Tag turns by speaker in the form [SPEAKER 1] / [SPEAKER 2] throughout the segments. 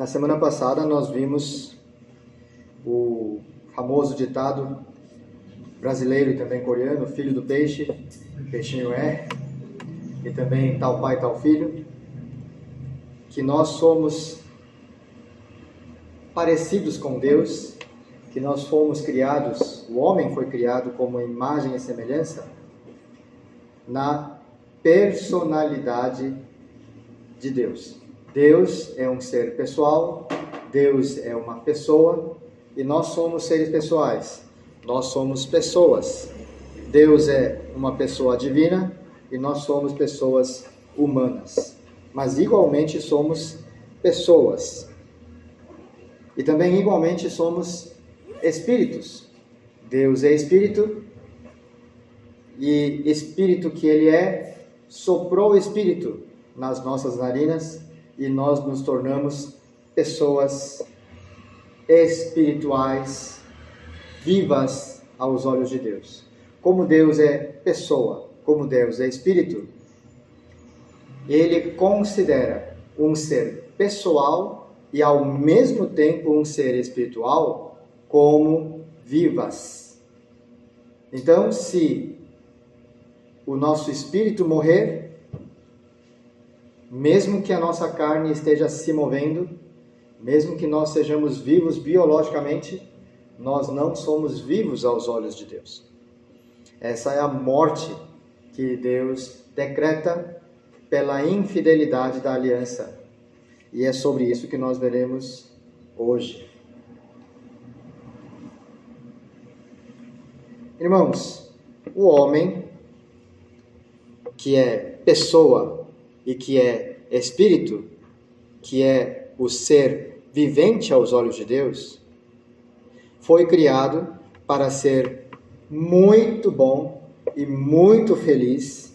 [SPEAKER 1] Na semana passada nós vimos o famoso ditado brasileiro e também coreano, filho do peixe, peixinho é, e também tal pai, tal filho, que nós somos parecidos com Deus, que nós fomos criados, o homem foi criado como imagem e semelhança na personalidade de Deus. Deus é um ser pessoal, Deus é uma pessoa e nós somos seres pessoais, nós somos pessoas. Deus é uma pessoa divina e nós somos pessoas humanas, mas igualmente somos pessoas e também igualmente somos espíritos. Deus é espírito e espírito que Ele é, soprou o espírito nas nossas narinas e nós nos tornamos pessoas espirituais, vivas aos olhos de Deus. Como Deus é pessoa, como Deus é espírito, Ele considera um ser pessoal e ao mesmo tempo um ser espiritual como vivas. Então, se o nosso espírito morrer, mesmo que a nossa carne esteja se movendo, mesmo que nós sejamos vivos biologicamente, nós não somos vivos aos olhos de Deus. Essa é a morte que Deus decreta pela infidelidade da aliança. E é sobre isso que nós veremos hoje. Irmãos, o homem, que é pessoa e que é espírito, que é o ser vivente aos olhos de Deus, foi criado para ser muito bom e muito feliz,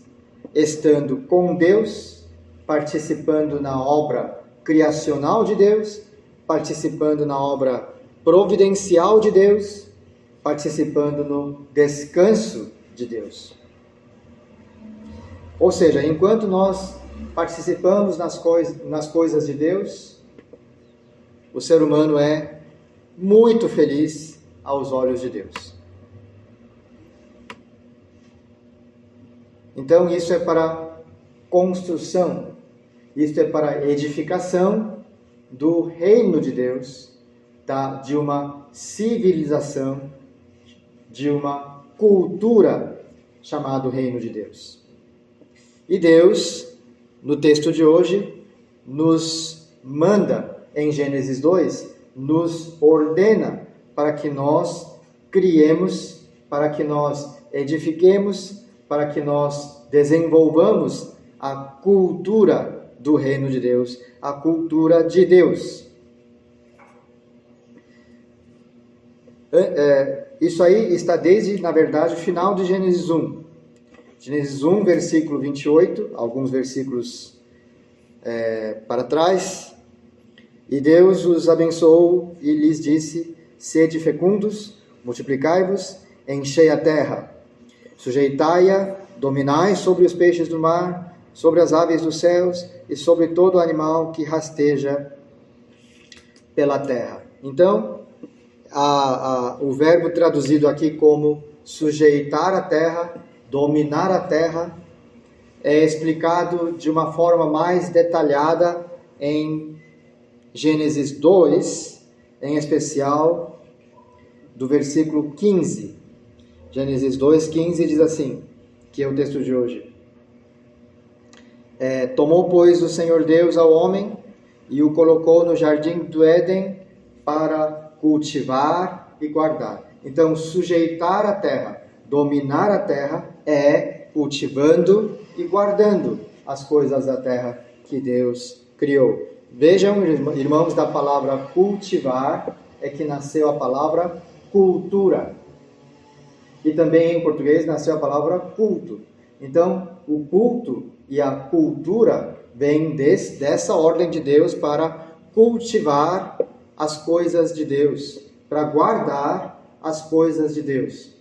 [SPEAKER 1] estando com Deus, participando na obra criacional de Deus, participando na obra providencial de Deus, participando no descanso de Deus. Ou seja, enquanto nós participamos nas coisas de Deus, o ser humano é muito feliz aos olhos de Deus. Então isso é para construção, isso é para edificação do reino de Deus, de uma civilização, de uma cultura chamada reino de Deus. E Deus, no texto de hoje, nos manda, em Gênesis 2, nos ordena para que nós criemos, para que nós edifiquemos, para que nós desenvolvamos a cultura do reino de Deus, a cultura de Deus. Isso aí está desde, na verdade, o final de Gênesis 1. Gênesis 1, versículo 28, alguns versículos para trás. E Deus os abençoou e lhes disse: sede fecundos, multiplicai-vos, enchei a terra, sujeitai-a, dominai sobre os peixes do mar, sobre as aves dos céus e sobre todo animal que rasteja pela terra. Então, o verbo traduzido aqui como sujeitar a terra, dominar a terra, é explicado de uma forma mais detalhada em Gênesis 2, em especial do versículo 15. Gênesis 2, 15 diz assim, que é o texto de hoje. Tomou, pois, o Senhor Deus ao homem e o colocou no jardim do Éden para cultivar e guardar. Então, sujeitar a terra, dominar a terra é cultivando e guardando as coisas da terra que Deus criou. Vejam, irmãos, da palavra cultivar é que nasceu a palavra cultura. E também em português nasceu a palavra culto. Então, o culto e a cultura vêm dessa ordem de Deus para cultivar as coisas de Deus, para guardar as coisas de Deus.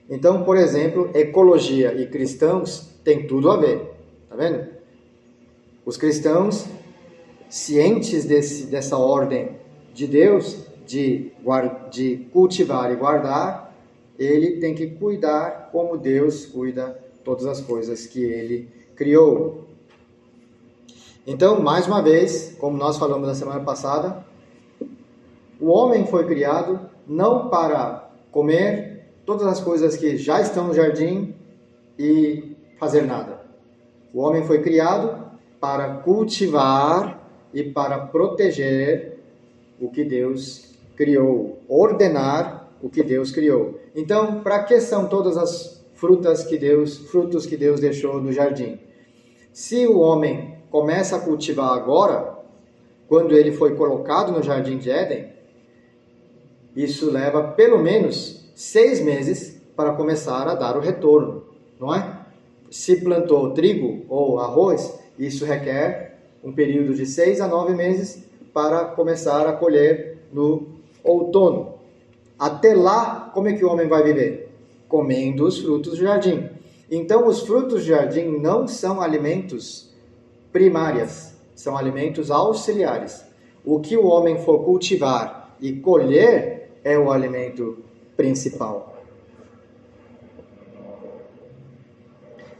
[SPEAKER 1] Então, por exemplo, ecologia e cristãos têm tudo a ver, tá vendo? Os cristãos cientes dessa ordem de Deus, de cultivar e guardar, ele tem que cuidar como Deus cuida todas as coisas que ele criou. Então, mais uma vez, como nós falamos na semana passada, o homem foi criado não para comer todas as coisas que já estão no jardim e fazer nada. O homem foi criado para cultivar e para proteger o que Deus criou, ordenar o que Deus criou. Então, para que são todas as frutos que Deus deixou no jardim? Se o homem começa a cultivar agora, quando ele foi colocado no jardim de Éden, isso leva pelo menos 6 meses para começar a dar o retorno, não é? Se plantou trigo ou arroz, isso requer um período de 6 a 9 meses para começar a colher no outono. Até lá, como é que o homem vai viver? Comendo os frutos do jardim. Então, os frutos do jardim não são alimentos primários, são alimentos auxiliares. O que o homem for cultivar e colher é o alimento principal.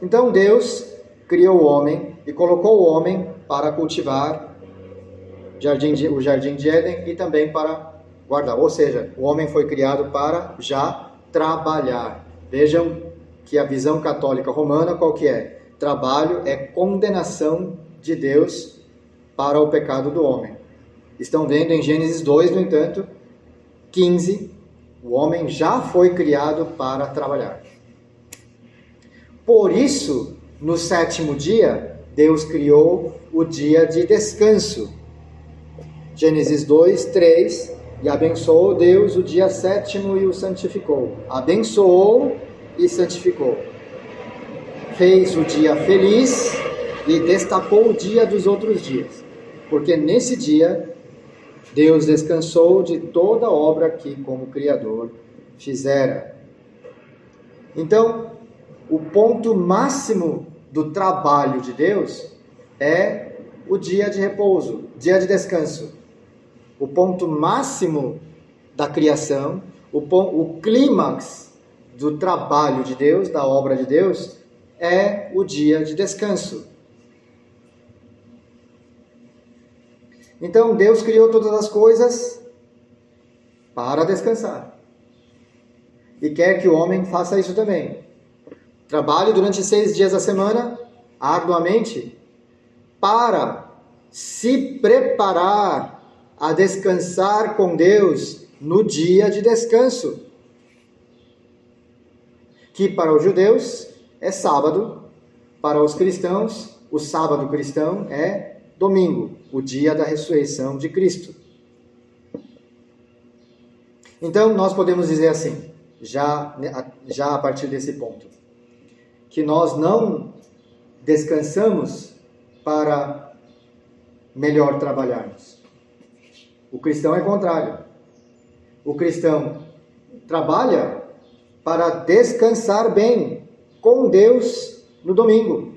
[SPEAKER 1] Então Deus criou o homem e colocou o homem para cultivar o jardim de Éden e também para guardar. Ou seja, o homem foi criado para já trabalhar. Vejam que a visão católica romana qual que é? Trabalho é condenação de Deus para o pecado do homem. Estão vendo em Gênesis 2, no entanto, 15, o homem já foi criado para trabalhar. Por isso, no 7º dia, Deus criou o dia de descanso. Gênesis 2, 3, e abençoou Deus o dia 7º e o santificou. Abençoou e santificou. Fez o dia feliz e destacou o dia dos outros dias. Porque nesse dia, Deus descansou de toda a obra que, como Criador, fizera. Então, o ponto máximo do trabalho de Deus é o dia de repouso, dia de descanso. O ponto máximo da criação, o clímax do trabalho de Deus, da obra de Deus, é o dia de descanso. Então, Deus criou todas as coisas para descansar. E quer que o homem faça isso também. Trabalhe durante 6 dias da semana, arduamente, para se preparar a descansar com Deus no dia de descanso. Que para os judeus é sábado, para os cristãos, o sábado cristão é domingo, o dia da ressurreição de Cristo. Então, nós podemos dizer assim, já a partir desse ponto, que nós não descansamos para melhor trabalharmos. O cristão é contrário. O cristão trabalha para descansar bem com Deus no domingo.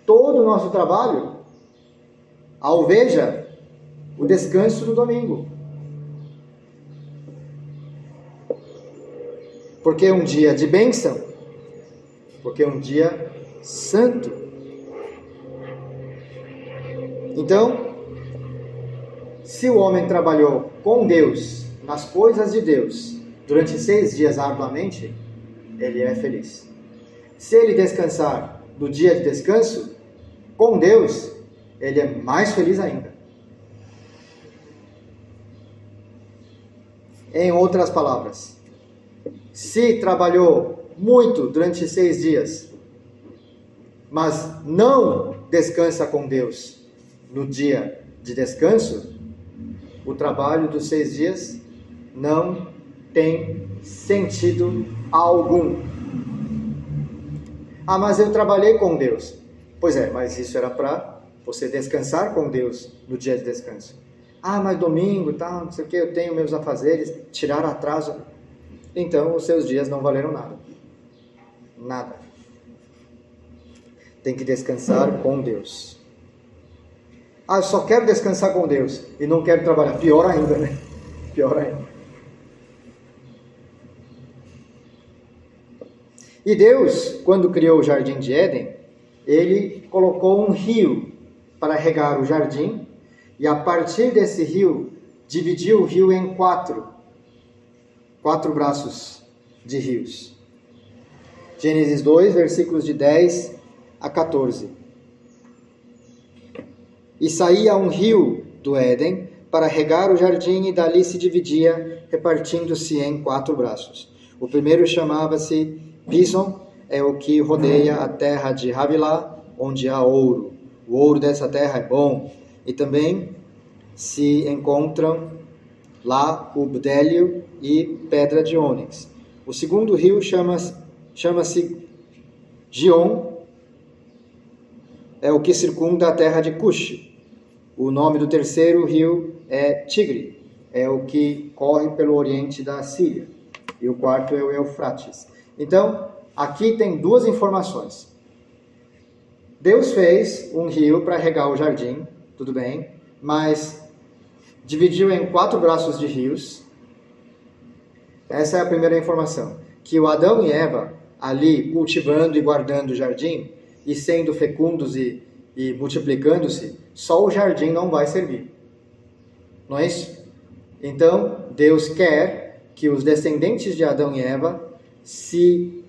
[SPEAKER 1] Todo o nosso trabalho alveja o descanso no domingo. Porque é um dia de bênção, porque é um dia santo. Então, se o homem trabalhou com Deus, nas coisas de Deus, durante 6 dias arduamente, ele é feliz. Se ele descansar no dia de descanso, com Deus, ele é mais feliz ainda. Em outras palavras, se trabalhou muito durante 6 dias, mas não descansa com Deus no dia de descanso, o trabalho dos 6 dias não tem sentido algum. Ah, mas eu trabalhei com Deus. Pois é, mas isso era para você descansar com Deus no dia de descanso. Ah, mas domingo, tá, não sei o que, eu tenho meus afazeres, tirar atraso. Então, os seus dias não valeram nada. Nada. Tem que descansar com Deus. Ah, eu só quero descansar com Deus e não quero trabalhar. Pior ainda, né? Pior ainda. E Deus, quando criou o Jardim de Éden, Ele colocou um rio para regar o jardim, e a partir desse rio, dividiu o rio em quatro braços de rios. Gênesis 2, versículos de 10 a 14. E saía um rio do Éden para regar o jardim, e dali se dividia, repartindo-se em 4 braços. O primeiro chamava-se Pison, é o que rodeia a terra de Havilá, onde há ouro. O ouro dessa terra é bom. E também se encontram lá o bdélio e pedra de ônix. O segundo rio chama-se Gion, é o que circunda a terra de Cush. O nome do terceiro rio é Tigre, é o que corre pelo oriente da Síria. E o quarto é o Eufrates. Então, aqui tem 2 informações. Deus fez um rio para regar o jardim, tudo bem, mas dividiu em 4 braços de rios. Essa é a primeira informação. Que o Adão e Eva, ali cultivando e guardando o jardim, e sendo fecundos e multiplicando-se, só o jardim não vai servir. Não é isso? Então, Deus quer que os descendentes de Adão e Eva se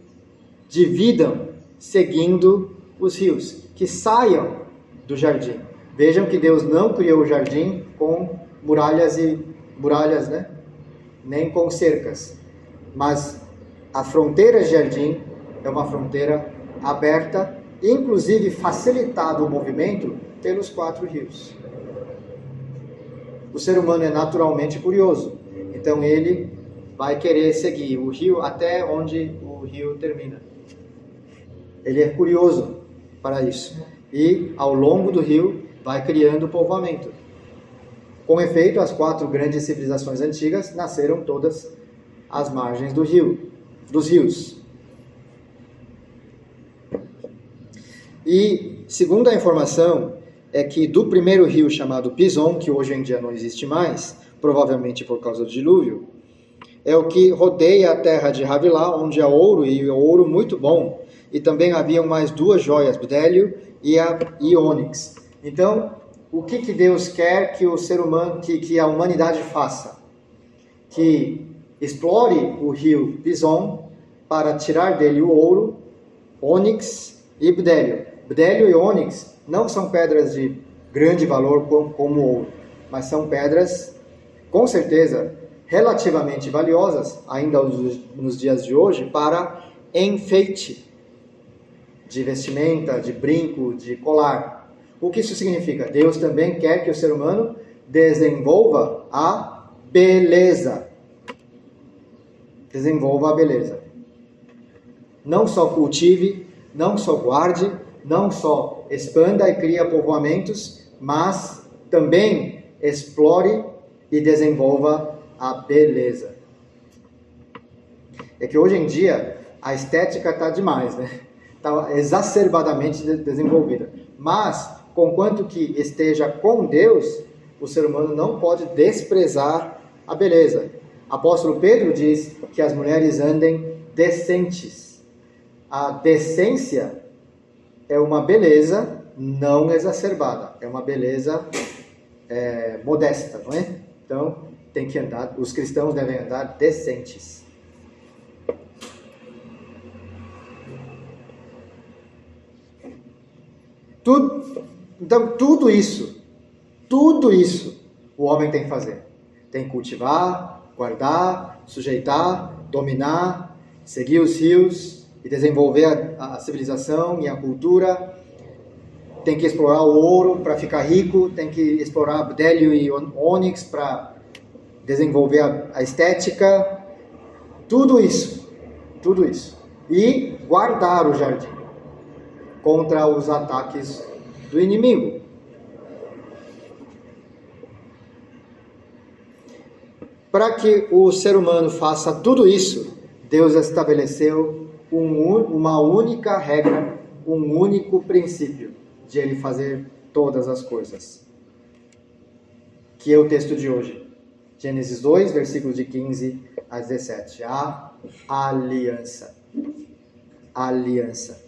[SPEAKER 1] dividam seguindo os rios, que saiam do jardim. Vejam que Deus não criou o jardim com muralhas, né? Nem com cercas. Mas a fronteira de jardim é uma fronteira aberta, inclusive facilitado o movimento pelos 4 rios. O ser humano é naturalmente curioso, então ele vai querer seguir o rio até onde o rio termina. Ele é curioso para isso. E ao longo do rio vai criando povoamento. Com efeito, as 4 grandes civilizações antigas nasceram todas às margens dos rios. E, segundo a informação, é que do primeiro rio chamado Pison, que hoje em dia não existe mais, provavelmente por causa do dilúvio, é o que rodeia a terra de Havilá, onde há ouro, e ouro muito bom. E também haviam mais 2 joias, bdélio e ônix. Então, o que Deus quer que o ser humano, que a humanidade faça? Que explore o rio Pison para tirar dele o ouro, ônix e bdélio. Bdélio e ônix não são pedras de grande valor como o ouro, mas são pedras, com certeza, relativamente valiosas, ainda nos dias de hoje, para enfeite de vestimenta, de brinco, de colar. O que isso significa? Deus também quer que o ser humano desenvolva a beleza. Desenvolva a beleza. Não só cultive, não só guarde, não só expanda e crie povoamentos, mas também explore e desenvolva a beleza. É que hoje em dia a estética está demais, né? Está exacerbadamente desenvolvida. Mas, conquanto que esteja com Deus, o ser humano não pode desprezar a beleza. Apóstolo Pedro diz que as mulheres andem decentes. A decência é uma beleza não exacerbada, é uma beleza modesta, não é? Então, tem que andar, os cristãos devem andar decentes. Então, tudo isso, o homem tem que fazer. Tem que cultivar, guardar, sujeitar, dominar, seguir os rios e desenvolver a civilização e a cultura. Tem que explorar o ouro para ficar rico, tem que explorar bdélio e ônix para desenvolver a estética. Tudo isso. E guardar o jardim contra os ataques do inimigo. Para que o ser humano faça tudo isso, Deus estabeleceu uma única regra, um único princípio de ele fazer todas as coisas. que é o texto de hoje. Gênesis 2, versículos de 15 a 17. A aliança. Aliança.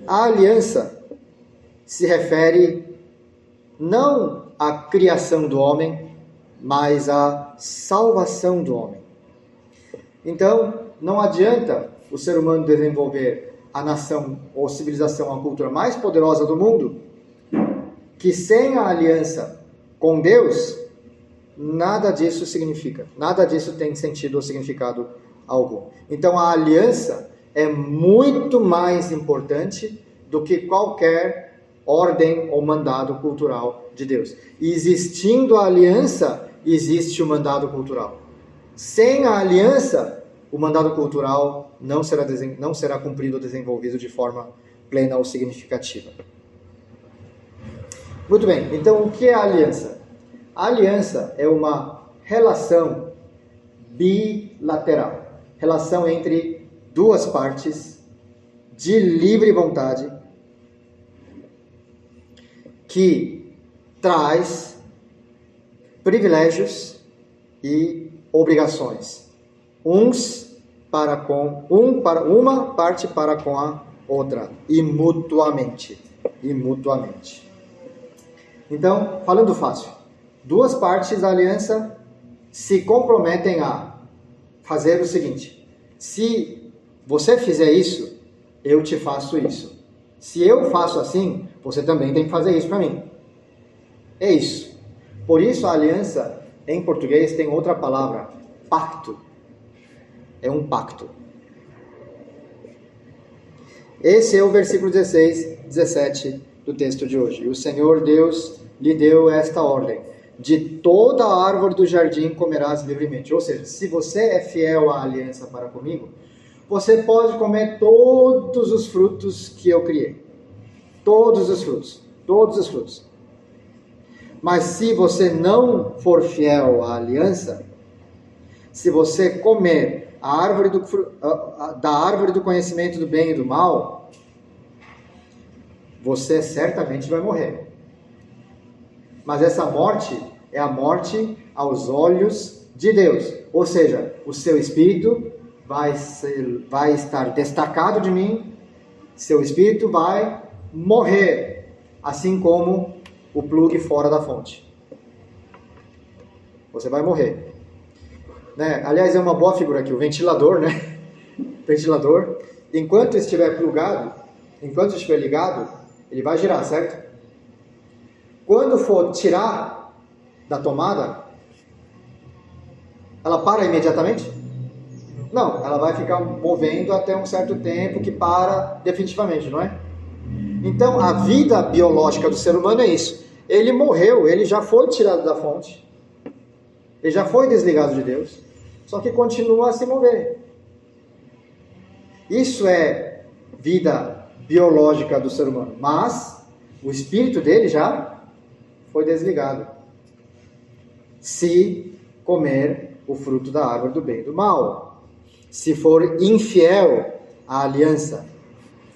[SPEAKER 1] A aliança se refere não à criação do homem, mas à salvação do homem. Então, não adianta o ser humano desenvolver a nação ou civilização, a cultura mais poderosa do mundo, que sem a aliança com Deus, nada disso significa, nada disso tem sentido ou significado algum. Então, a aliança é muito mais importante do que qualquer ordem ou mandado cultural de Deus. E existindo a aliança, existe o mandado cultural. Sem a aliança, o mandado cultural não será cumprido ou desenvolvido de forma plena ou significativa. Muito bem, então o que é a aliança? A aliança é uma relação bilateral. Relação entre duas partes de livre vontade que traz privilégios e obrigações. Uma parte para com a outra, e mutuamente. Então, falando fácil, duas partes da aliança se comprometem a fazer o seguinte: se você fizer isso, eu te faço isso. Se eu faço assim, você também tem que fazer isso para mim. É isso. Por isso a aliança, em português, tem outra palavra, pacto. É um pacto. Esse é o versículo 16, 17 do texto de hoje. O Senhor Deus lhe deu esta ordem: de toda a árvore do jardim comerás livremente. Ou seja, se você é fiel à aliança para comigo, você pode comer todos os frutos que eu criei. Todos os frutos. Mas se você não for fiel à aliança, se você comer da árvore do conhecimento do bem e do mal, você certamente vai morrer. Mas essa morte é a morte aos olhos de Deus. Ou seja, o seu espírito vai estar destacado de mim, seu espírito vai morrer, assim como o plugue fora da fonte. Você vai morrer. Né? Aliás, é uma boa figura aqui, o ventilador, né? Ventilador, enquanto estiver plugado, enquanto estiver ligado, ele vai girar, certo? Quando for tirar da tomada, ela para imediatamente? Não, ela vai ficar movendo até um certo tempo que para definitivamente, não é? Então, a vida biológica do ser humano é isso. Ele morreu, ele já foi tirado da fonte, ele já foi desligado de Deus, só que continua a se mover. Isso é vida biológica do ser humano, mas o espírito dele já foi desligado. Se comer o fruto da árvore do bem e do mal, se for infiel à aliança,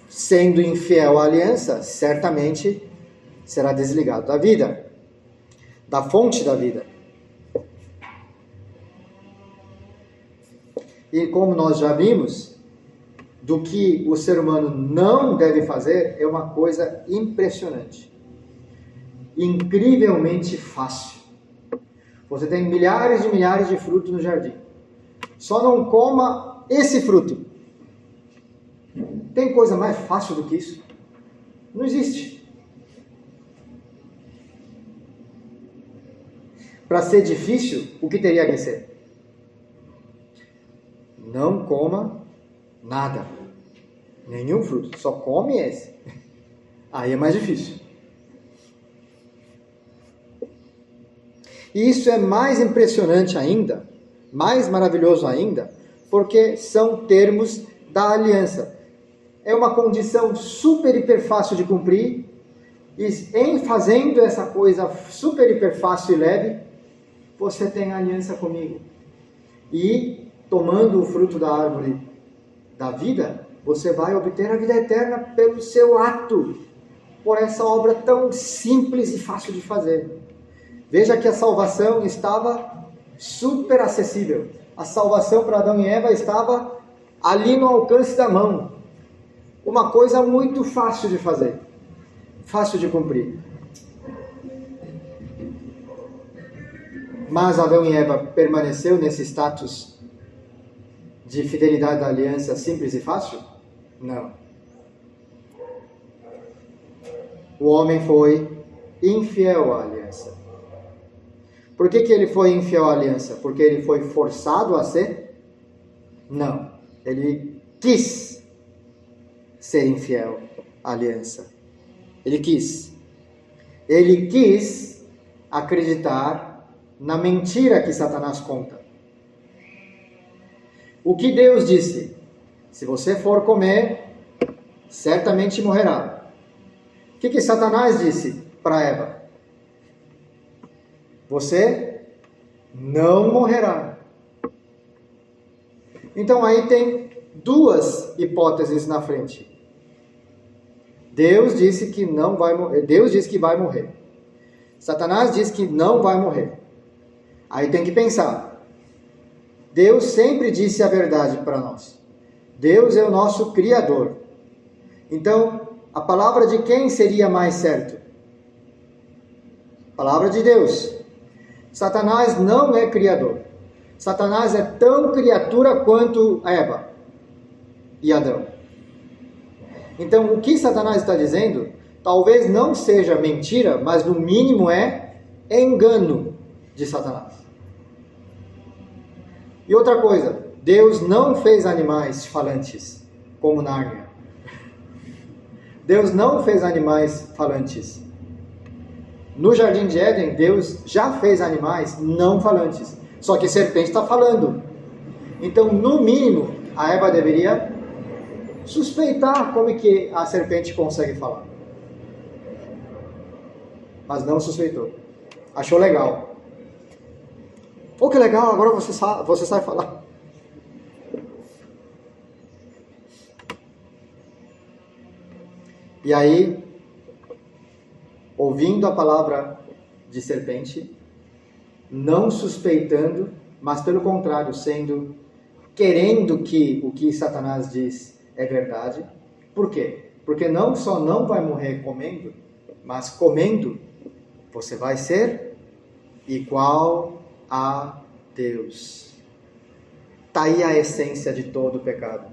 [SPEAKER 1] sendo infiel à aliança, certamente será desligado da vida, da fonte da vida. E como nós já vimos, do que o ser humano não deve fazer é uma coisa impressionante, incrivelmente fácil. Você tem milhares e milhares de frutos no jardim. Só não coma esse fruto. Tem coisa mais fácil do que isso? Não existe. Para ser difícil, o que teria que ser? Não coma nada. Nenhum fruto. Só come esse. Aí é mais difícil. E isso é mais impressionante ainda, mais maravilhoso ainda, porque são termos da aliança. É uma condição super, hiper fácil de cumprir, e em fazendo essa coisa super, hiper fácil e leve, você tem aliança comigo. E tomando o fruto da árvore da vida, você vai obter a vida eterna pelo seu ato. por essa obra tão simples e fácil de fazer. Veja que a salvação estava super acessível. A salvação para Adão e Eva estava ali no alcance da mão. Uma coisa muito fácil de fazer, fácil de cumprir. Mas Adão e Eva permaneceu nesse status de fidelidade da aliança simples e fácil? Não. O homem foi infiel à aliança. Por que ele foi infiel à aliança? Porque ele foi forçado a ser? Não. Ele quis ser infiel à aliança. Ele quis. Ele quis acreditar na mentira que Satanás conta. O que Deus disse? Se você for comer, certamente morrerá. O que Satanás disse para Eva? Você não morrerá. Então aí tem duas hipóteses na frente. Deus disse que não vai morrer. Deus disse que vai morrer. Satanás disse que não vai morrer. Aí tem que pensar. Deus sempre disse a verdade para nós. Deus é o nosso Criador. Então, a palavra de quem seria mais certo? A palavra de Deus. Satanás não é Criador. Satanás é tão criatura quanto Eva e Adão. Então, o que Satanás está dizendo, talvez não seja mentira, mas no mínimo é engano de Satanás. E outra coisa, Deus não fez animais falantes, como Nárnia. Deus não fez animais falantes. No Jardim de Éden, Deus já fez animais não falantes. Só que a serpente está falando. Então, no mínimo, a Eva deveria suspeitar como é que a serpente consegue falar. Mas não suspeitou. Achou legal. Pô, que legal, agora você sabe falar. E aí, ouvindo a palavra de serpente, não suspeitando, mas pelo contrário, querendo que o que Satanás diz é verdade. Por quê? Porque não só não vai morrer comendo, mas comendo, você vai ser igual a Deus. Está aí a essência de todo o pecado.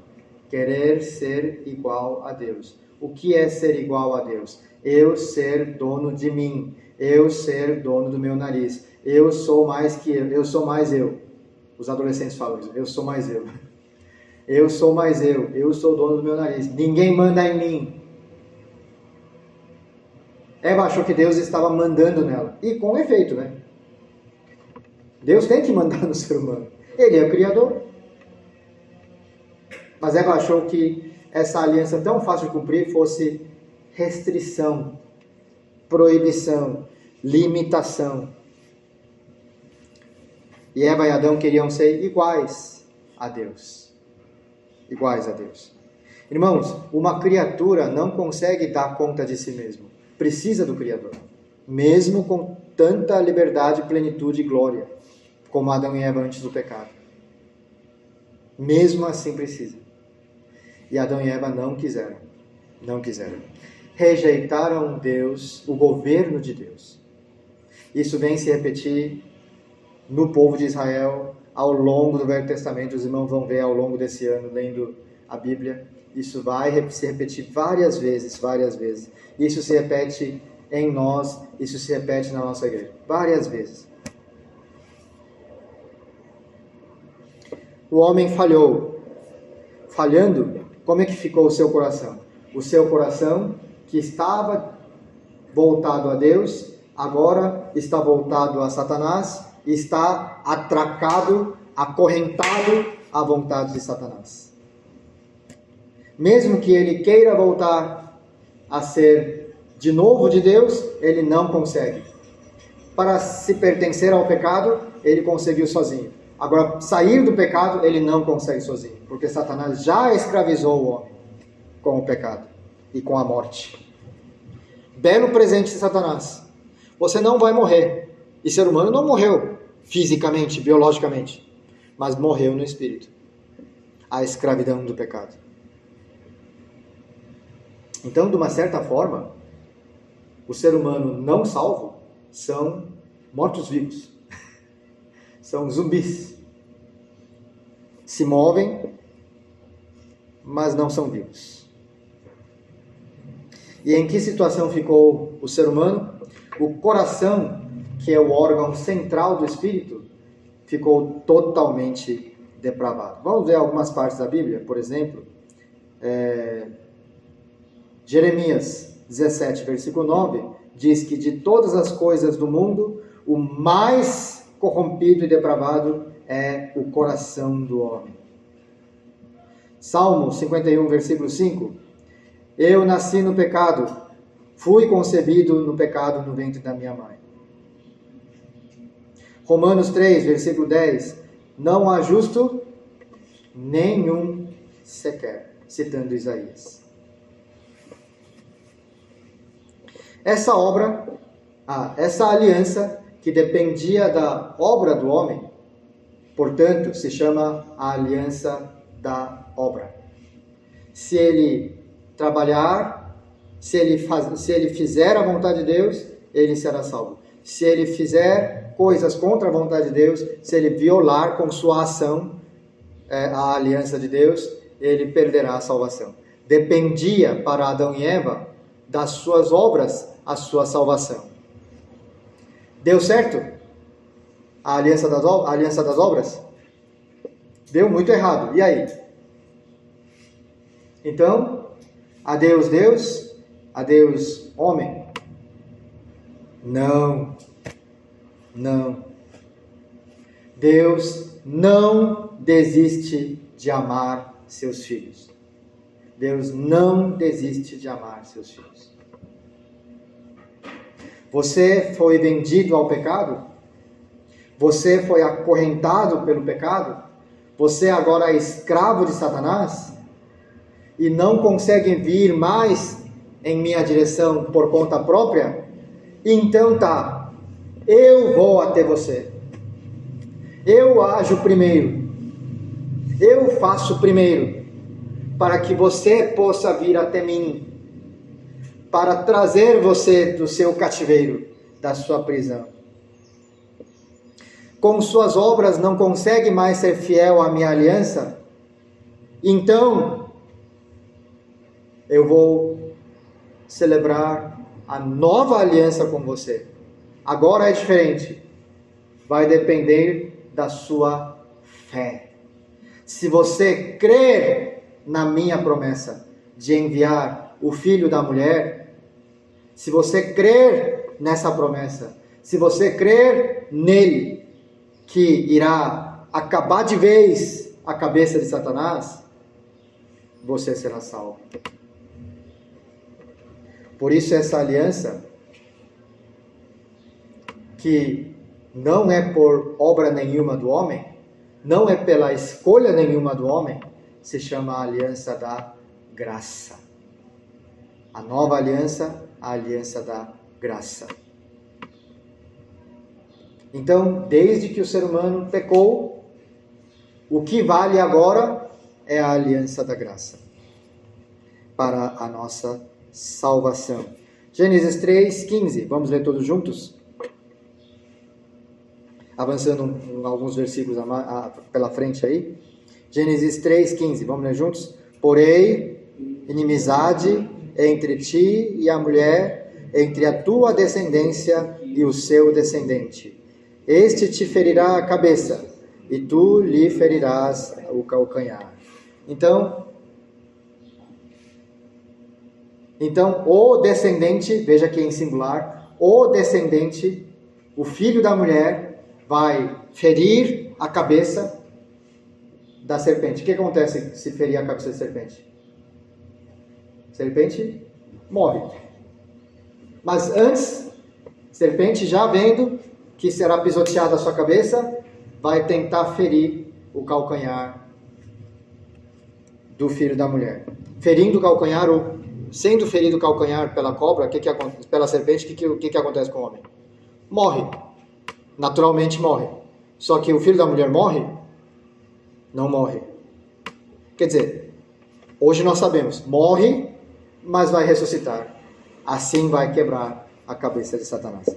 [SPEAKER 1] Querer ser igual a Deus. O que é ser igual a Deus? Eu ser dono de mim. Eu ser dono do meu nariz. Eu sou mais que eu. Eu sou mais eu. Os adolescentes falam isso. Eu sou mais eu. Eu sou mais eu. Eu sou dono do meu nariz. Ninguém manda em mim. Eva achou que Deus estava mandando nela. E com efeito, né? Deus tem que mandar no ser humano. Ele é o Criador. Mas Eva achou que essa aliança tão fácil de cumprir fosse restrição, proibição, limitação. E Eva e Adão queriam ser iguais a Deus. Iguais a Deus. Irmãos, uma criatura não consegue dar conta de si mesmo. Precisa do Criador. Mesmo com tanta liberdade, plenitude e glória, como Adão e Eva antes do pecado. Mesmo assim precisa. E Adão e Eva não quiseram. Não quiseram. Rejeitaram Deus, o governo de Deus. Isso vem se repetir no povo de Israel ao longo do Velho Testamento. Os irmãos vão ver ao longo desse ano, lendo a Bíblia. Isso vai se repetir várias vezes, várias vezes. Isso se repete em nós, isso se repete na nossa igreja. Várias vezes. O homem falhou. Falhando, como é que ficou o seu coração? O seu coração, que estava voltado a Deus, agora está voltado a Satanás, e está atracado, acorrentado à vontade de Satanás. Mesmo que ele queira voltar a ser de novo de Deus, ele não consegue. Para se pertencer ao pecado, ele conseguiu sozinho. Agora, sair do pecado, ele não consegue sozinho, porque Satanás já escravizou o homem com o pecado e com a morte. belo presente de Satanás. Você não vai morrer. E ser humano não morreu fisicamente, biologicamente, mas morreu no espírito. A escravidão do pecado. Então, de uma certa forma, o ser humano não salvo são mortos-vivos. São zumbis. Se movem, mas não são vivos. E em que situação ficou o ser humano? O coração, que é o órgão central do espírito, ficou totalmente depravado. Vamos ver algumas partes da Bíblia, por exemplo, Jeremias 17, versículo 9, diz que de todas as coisas do mundo, o mais corrompido e depravado é o coração do homem. Salmo 51, versículo 5, eu nasci no pecado, fui concebido no pecado no ventre da minha mãe. Romanos 3, versículo 10, não há justo nenhum sequer, citando Isaías. Essa aliança que dependia da obra do homem, portanto, se chama a aliança da obra. Se ele trabalhar, se ele fizer a vontade de Deus, ele será salvo. Se ele fizer coisas contra a vontade de Deus, se ele violar com sua ação a aliança de Deus, ele perderá a salvação. Dependia para Adão e Eva das suas obras a sua salvação. Deu certo a aliança das obras? Deu muito errado. E aí? Então, adeus Deus, adeus homem. Não. Deus não desiste de amar seus filhos. Deus não desiste de amar seus filhos. Você foi vendido ao pecado? Você foi acorrentado pelo pecado? Você agora é escravo de Satanás? E não consegue vir mais em minha direção por conta própria? Então tá, eu vou até você. Eu ajo primeiro. Eu faço primeiro. Para que você possa vir até mim. Para trazer você do seu cativeiro, da sua prisão. Com suas obras não consegue mais ser fiel à minha aliança? Então, eu vou celebrar a nova aliança com você. Agora é diferente. Vai depender da sua fé. Se você crer na minha promessa de enviar o filho da mulher, se você crer nessa promessa, se você crer nele, que irá acabar de vez a cabeça de Satanás, você será salvo. Por isso essa aliança, que não é por obra nenhuma do homem, não é pela escolha nenhuma do homem, se chama a aliança da graça. A nova aliança, a aliança da graça. Então, desde que o ser humano pecou, o que vale agora é a aliança da graça para a nossa salvação. Gênesis 3:15, vamos ler todos juntos? Avançando alguns versículos pela frente aí. Gênesis 3:15, vamos ler juntos? Porém, inimizade entre ti e a mulher, entre a tua descendência e o seu descendente. Este te ferirá a cabeça, e tu lhe ferirás o calcanhar. Então, o descendente, veja aqui em singular, o descendente, o filho da mulher, vai ferir a cabeça da serpente. O que acontece se ferir a cabeça da serpente? A serpente morre. Mas antes, serpente já vendo que será pisoteada a sua cabeça, vai tentar ferir o calcanhar do filho da mulher. Ferindo o calcanhar, o sendo ferido o calcanhar pela cobra, pela serpente, o que acontece com o homem? Morre. Naturalmente morre. Só que o filho da mulher morre? Não morre. Quer dizer, hoje nós sabemos, morre, mas vai ressuscitar. Assim vai quebrar a cabeça de Satanás.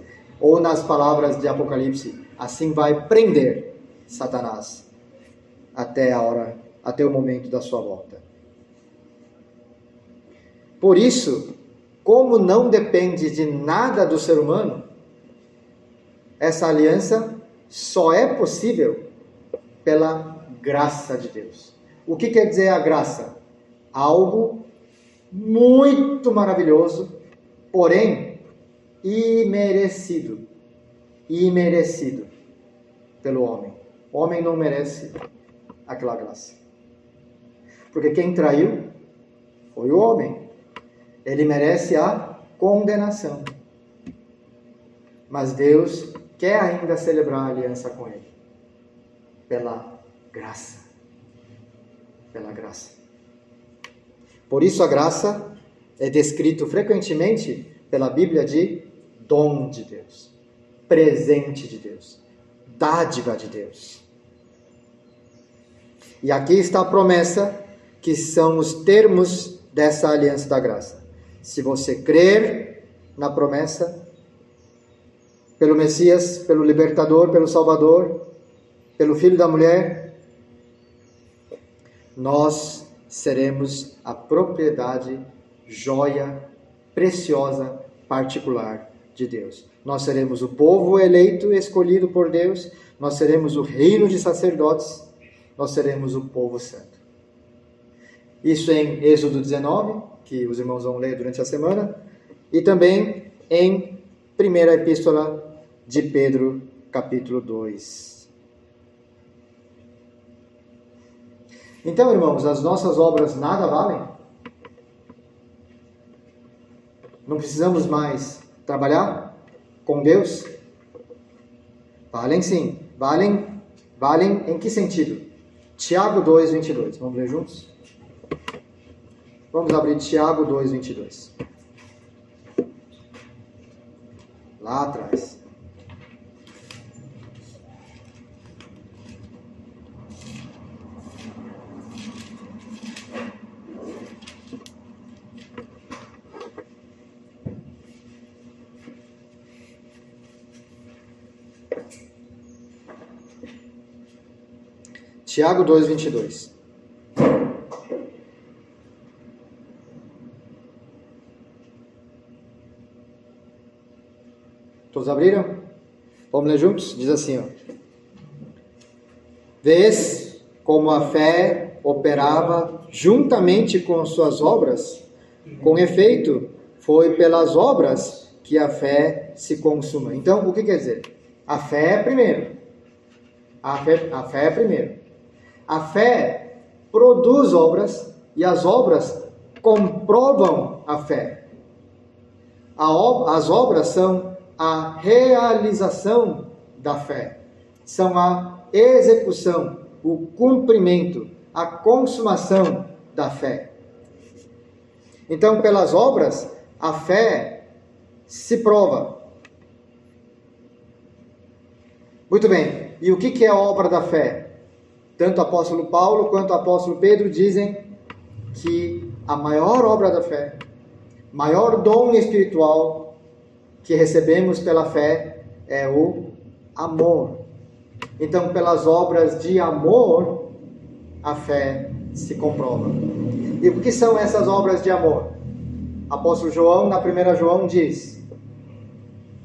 [SPEAKER 1] Ou nas palavras de Apocalipse, assim vai prender Satanás até o momento da sua volta. Por isso, como não depende de nada do ser humano, essa aliança só é possível pela graça de Deus. O que quer dizer a graça? Algo muito maravilhoso, porém imerecido. Imerecido pelo homem. O homem não merece aquela graça. Porque quem traiu foi o homem. Ele merece a condenação. Mas Deus quer ainda celebrar a aliança com ele. Pela graça. Pela graça. Por isso a graça é descrito frequentemente pela Bíblia de dom de Deus, presente de Deus, dádiva de Deus. E aqui está a promessa, que são os termos dessa aliança da graça. Se você crer na promessa, pelo Messias, pelo Libertador, pelo Salvador, pelo Filho da Mulher, nós seremos a propriedade, joia, preciosa, particular de Deus. Nós seremos o povo eleito, escolhido por Deus, nós seremos o reino de sacerdotes, nós seremos o povo santo. Isso em Êxodo 19, que os irmãos vão ler durante a semana, e também em 1ª Epístola de Pedro, capítulo 2. Então, irmãos, as nossas obras nada valem? Não precisamos mais trabalhar com Deus? Valem sim. Valem em que sentido? Tiago 2, 22. Vamos ler juntos? Vamos abrir Tiago 2, 22. Lá atrás. Tiago 2, 22. Todos abriram? Vamos ler juntos? Diz assim, ó. Vês como a fé operava juntamente com suas obras? Com efeito, foi pelas obras que a fé se consuma. Então, o que quer dizer? A fé é primeiro. A fé é primeiro. A fé produz obras e as obras comprovam a fé. As obras são a realização da fé. São a execução, o cumprimento, a consumação da fé. Então, pelas obras, a fé se prova. Muito bem. E o que é a obra da fé? Tanto o apóstolo Paulo quanto o apóstolo Pedro dizem que a maior obra da fé, maior dom espiritual que recebemos pela fé é o amor. Então, pelas obras de amor, a fé se comprova. E o que são essas obras de amor? Apóstolo João, na 1 João, diz: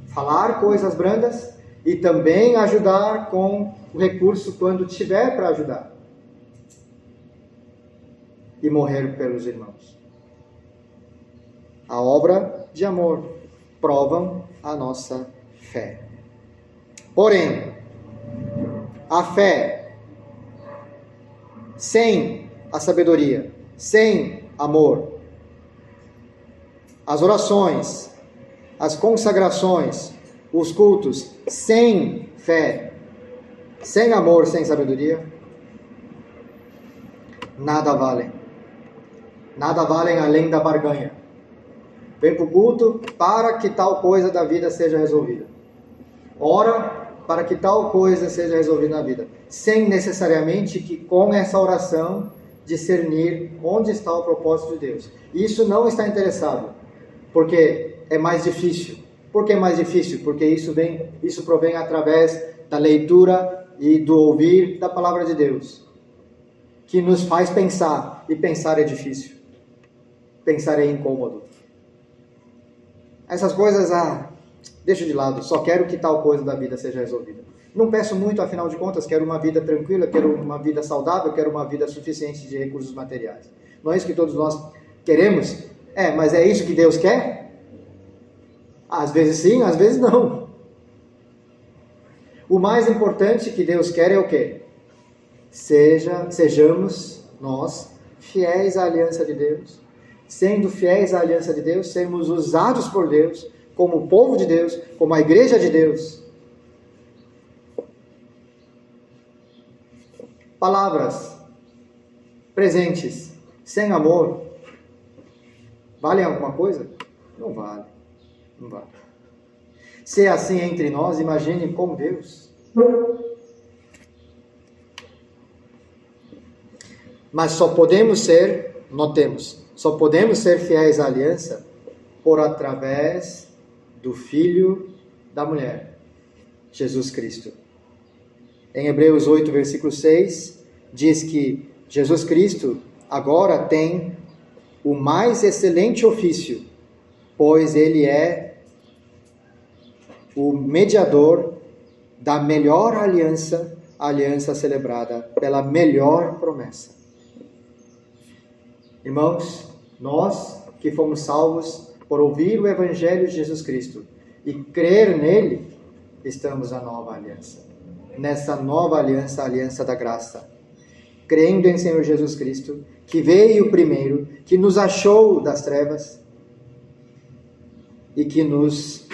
[SPEAKER 1] falar coisas brandas e também ajudar com o recurso quando tiver para ajudar. E morrer pelos irmãos. A obra de amor provam a nossa fé. Porém, a fé sem a sabedoria, sem amor, as orações, as consagrações, os cultos, sem fé, sem amor, sem sabedoria, nada valem. Nada valem além da barganha. Vem para o culto para que tal coisa da vida seja resolvida. Ora para que tal coisa seja resolvida na vida. Sem necessariamente que com essa oração discernir onde está o propósito de Deus. Isso não está interessado, porque é mais difícil. Por que é mais difícil? Porque isso provém através da leitura e do ouvir da palavra de Deus, que nos faz pensar, e pensar é difícil. Pensar é incômodo. Essas coisas, deixo de lado, só quero que tal coisa da vida seja resolvida. Não peço muito, afinal de contas, quero uma vida tranquila, quero uma vida saudável, quero uma vida suficiente de recursos materiais. Não é isso que todos nós queremos? Mas é isso que Deus quer? Às vezes sim, às vezes não. O mais importante que Deus quer é o quê? Sejamos nós fiéis à aliança de Deus. Sendo fiéis à aliança de Deus, sermos usados por Deus, como o povo de Deus, como a igreja de Deus. Palavras, presentes, sem amor, valem alguma coisa? Não vale. Não vale. Se é assim entre nós, imagine com Deus. Mas só podemos ser, notemos, só podemos ser fiéis à aliança por através do Filho da mulher, Jesus Cristo. Em Hebreus 8, versículo 6, diz que Jesus Cristo agora tem o mais excelente ofício, pois ele é o mediador da melhor aliança, a aliança celebrada pela melhor promessa. Irmãos, nós que fomos salvos por ouvir o Evangelho de Jesus Cristo e crer nele, estamos na nova aliança. Nessa nova aliança, a aliança da graça. Crendo em Senhor Jesus Cristo, que veio primeiro, que nos achou das trevas e que nos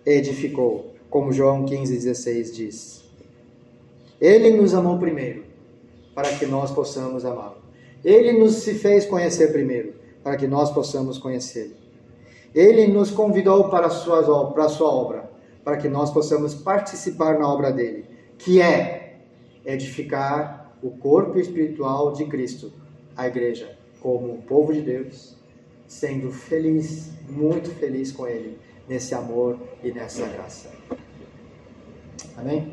[SPEAKER 1] edificou, como João 15,16 diz. Ele nos amou primeiro, para que nós possamos amá-lo. Ele nos se fez conhecer primeiro, para que nós possamos conhecê-lo. Ele nos convidou para a sua obra, para que nós possamos participar na obra dele, que é edificar o corpo espiritual de Cristo, a igreja, como o povo de Deus, sendo feliz, muito feliz com ele, nesse amor e nessa graça. Amém?